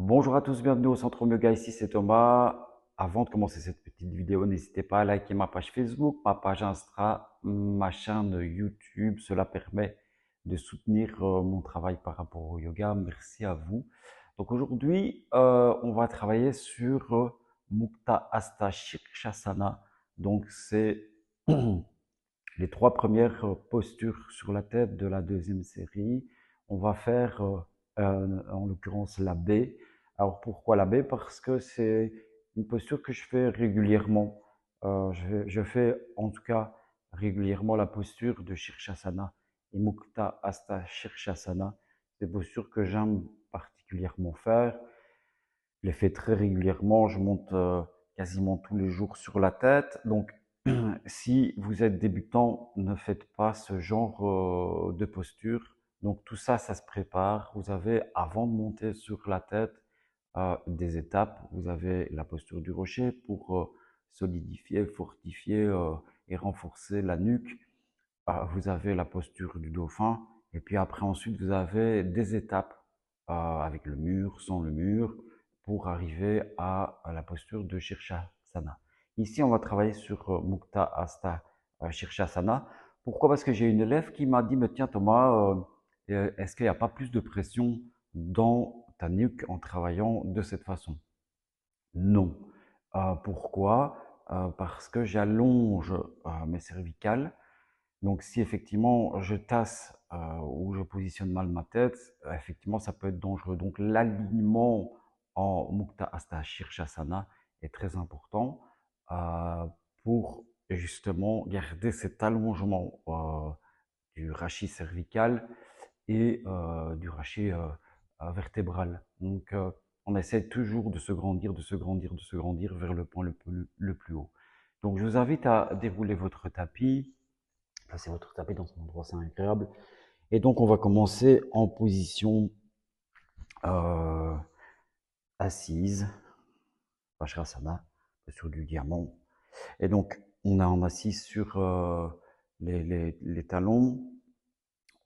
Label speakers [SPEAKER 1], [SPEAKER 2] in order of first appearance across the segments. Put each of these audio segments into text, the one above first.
[SPEAKER 1] Bonjour à tous, bienvenue au Centre Yoga, ici c'est Thomas. Avant de commencer cette petite vidéo, n'hésitez pas à liker ma page Facebook, ma page Insta, ma chaîne YouTube. Cela permet de soutenir mon travail par rapport au yoga. Merci à vous. Donc aujourd'hui, on va travailler sur Mukta Asta Shirshasana. Donc c'est les trois premières postures sur la tête de la deuxième série. On va faire en l'occurrence la B. Alors pourquoi la B? Parce que c'est une posture que je fais régulièrement. Je fais en tout cas régulièrement la posture de Shirshasana et Mukta Asta Shirshasana. C'est des postures que j'aime particulièrement faire. Je les fais très régulièrement. Je monte quasiment tous les jours sur la tête. Donc si vous êtes débutant, ne faites pas ce genre de posture. Donc tout ça, ça se prépare. Vous avez, avant de monter sur la tête, des étapes. Vous avez la posture du rocher pour solidifier, fortifier et renforcer la nuque. Vous avez la posture du dauphin. Et puis après, ensuite, vous avez des étapes avec le mur, sans le mur, pour arriver à la posture de Shirshasana. Ici, on va travailler sur Mukta Asta Shirshasana. Pourquoi? Parce que j'ai une élève qui m'a dit, mais tiens Thomas, est-ce qu'il n'y a pas plus de pression dans ta nuque en travaillant de cette façon? Non. Pourquoi? Parce que j'allonge mes cervicales. Donc si effectivement je tasse ou je positionne mal ma tête, effectivement ça peut être dangereux. Donc l'alignement en Mukta Asta Shirshasana est très important euh, pour justement garder cet allongement du rachis cervical et du rachis vertébral. Donc on essaie toujours de se grandir, de se grandir, de se grandir vers le point le plus haut. Donc je vous invite à dérouler votre tapis. Placez votre tapis dans un endroit sain et agréable. Et donc, on va commencer en position euh, assise, Vajrasana, sur du diamant. Et donc, on est en assise sur les talons.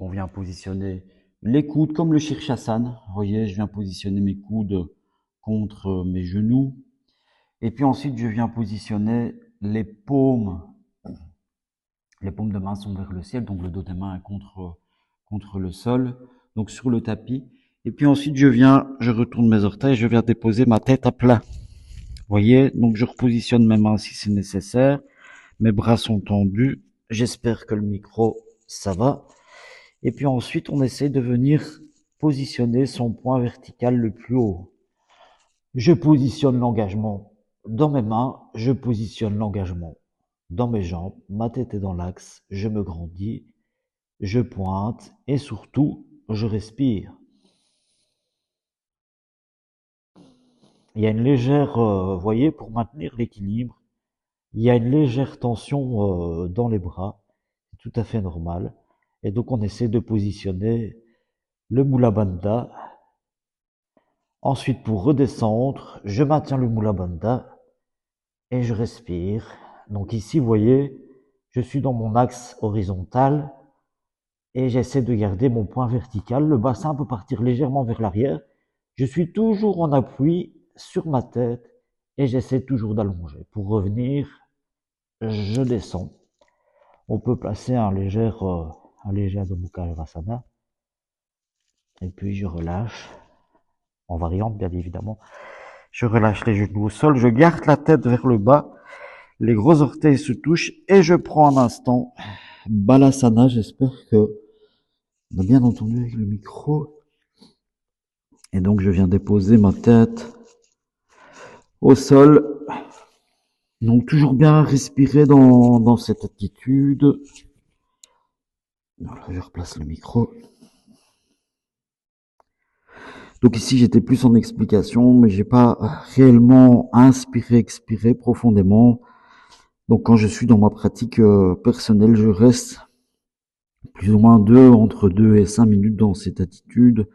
[SPEAKER 1] On vient positionner les coudes comme le Shirshasana. Vous voyez, je viens positionner mes coudes contre mes genoux. Et puis ensuite, je viens positionner les paumes. Les paumes de main sont vers le ciel, donc le dos des mains est contre le sol, donc sur le tapis. Et puis ensuite, je retourne mes orteils, je viens déposer ma tête à plat. Vous voyez, donc je repositionne mes mains si c'est nécessaire. Mes bras sont tendus. J'espère que le micro, ça va. Et puis ensuite, on essaie de venir positionner son point vertical le plus haut. Je positionne l'engagement dans mes mains, je positionne l'engagement dans mes jambes, ma tête est dans l'axe, je me grandis, je pointe et surtout, je respire. Il y a une légère, voyez, pour maintenir l'équilibre, il y a une légère tension dans les bras, c'est tout à fait normal. Et donc on essaie de positionner le Mula Bandha. Ensuite, pour redescendre, je maintiens le Mula Bandha et je respire. Donc ici, vous voyez, je suis dans mon axe horizontal et j'essaie de garder mon point vertical. Le bassin peut partir légèrement vers l'arrière. Je suis toujours en appui sur ma tête et j'essaie toujours d'allonger. Pour revenir, je descends. On peut placer un léger Adho Mukha Svanasana et puis je relâche, en variante bien évidemment. Je relâche les genoux au sol, je garde la tête vers le bas, les gros orteils se touchent et je prends un instant Balasana. J'espère que on a bien entendu avec le micro. Et donc je viens déposer ma tête au sol. Donc toujours bien respirer dans cette attitude. Voilà, je replace le micro. Donc ici j'étais plus en explication, mais j'ai pas réellement inspiré, expiré profondément. Donc quand je suis dans ma pratique personnelle, je reste plus ou moins entre 2 et 5 minutes dans cette attitude,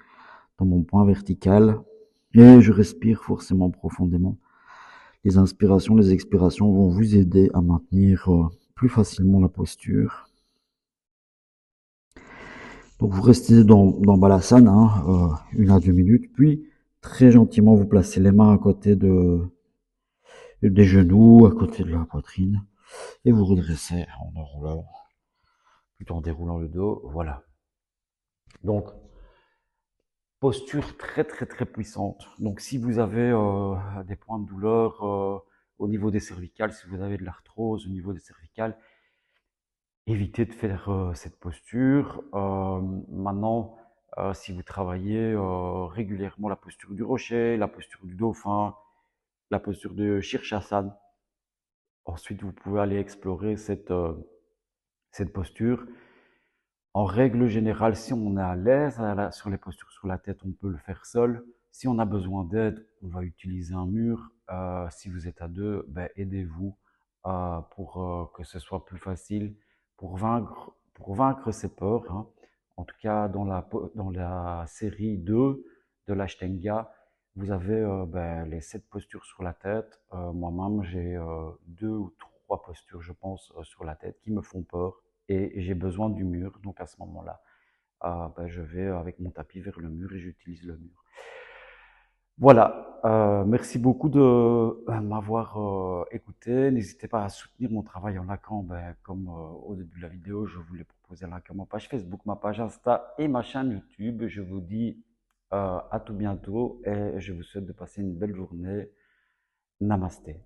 [SPEAKER 1] dans mon point vertical. Et je respire forcément profondément. Les inspirations, les expirations vont vous aider à maintenir plus facilement la posture. Donc vous restez dans Balasana 1 à 2 minutes, puis très gentiment, vous placez les mains à côté des genoux, à côté de la poitrine, et vous redressez en enroulant, plutôt en déroulant le dos. Voilà. Donc, posture très très très puissante. Donc si vous avez des points de douleur au niveau des cervicales, si vous avez de l'arthrose au niveau des cervicales, évitez de faire cette posture. Maintenant, si vous travaillez régulièrement la posture du rocher, la posture du dauphin, la posture de Shirshasana, ensuite vous pouvez aller explorer cette posture. En règle générale, si on est à l'aise sur les postures sur la tête, on peut le faire seul. Si on a besoin d'aide, on va utiliser un mur. Si vous êtes à deux, ben, aidez-vous pour que ce soit plus facile pour vaincre ces peurs, hein. En tout cas, dans la série 2 de l'Ashtanga, vous avez ben, les 7 postures sur la tête. Moi-même, j'ai 2 ou 3 postures, je pense, sur la tête qui me font peur et j'ai besoin du mur. Donc à ce moment-là, ben, je vais avec mon tapis vers le mur et j'utilise le mur. Voilà, merci beaucoup de m'avoir écouté. N'hésitez pas à soutenir mon travail en likant, ben, comme au début de la vidéo, je vous l'ai proposé, à liker ma page Facebook, ma page Insta et ma chaîne YouTube. Je vous dis à tout bientôt et je vous souhaite de passer une belle journée. Namasté.